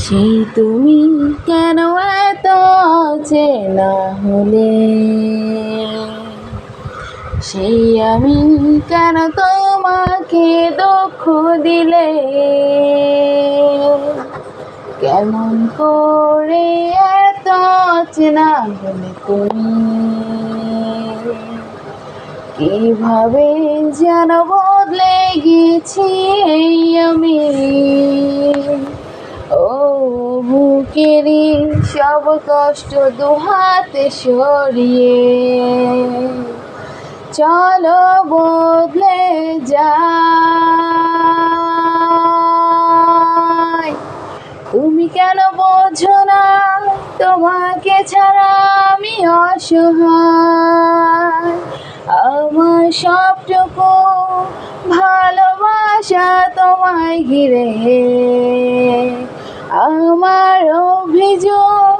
সেই তুমি কেন এত চেনা হলে, সেই আমি কেন তোমাকে দুঃখ দিলে, কেমন করে এত চেনা হলে তুমি, কিভাবে যেন বদলে গেছি এই আমি। ও বুকেরই সব কষ্ট দুহাতে সরিয়ে চলো বদলে যাই। তুমি কেন বোঝো না তোমাকে ছাড়া আমি অসহায়, আমার সবটুকু ভালোবাসা তোমায় ঘিরে, আমার অভিযোগ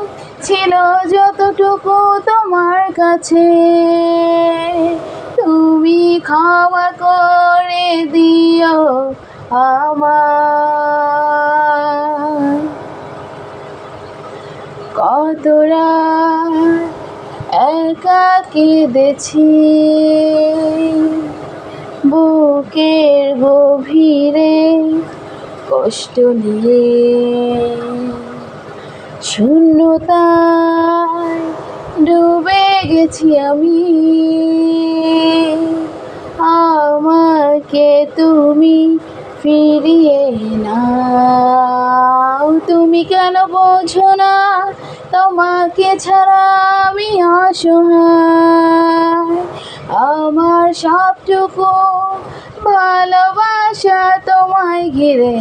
ছিল যতটুকু তোমার কাছে, তুমি ক্ষমা করে দিও আমায়। কত রাত একা কেঁদেছি বুকের গভীরে কষ্ট নিয়ে, শূন্যতায় ডুবে গেছি আমি, আমাকে তুমি ফিরিয়ে নাও। তুমি কেন বোঝো না তোমাকে ছাড়া আমি অসহায়, আমার সবটুকু ভালোবাসা তোমায় ঘিরে।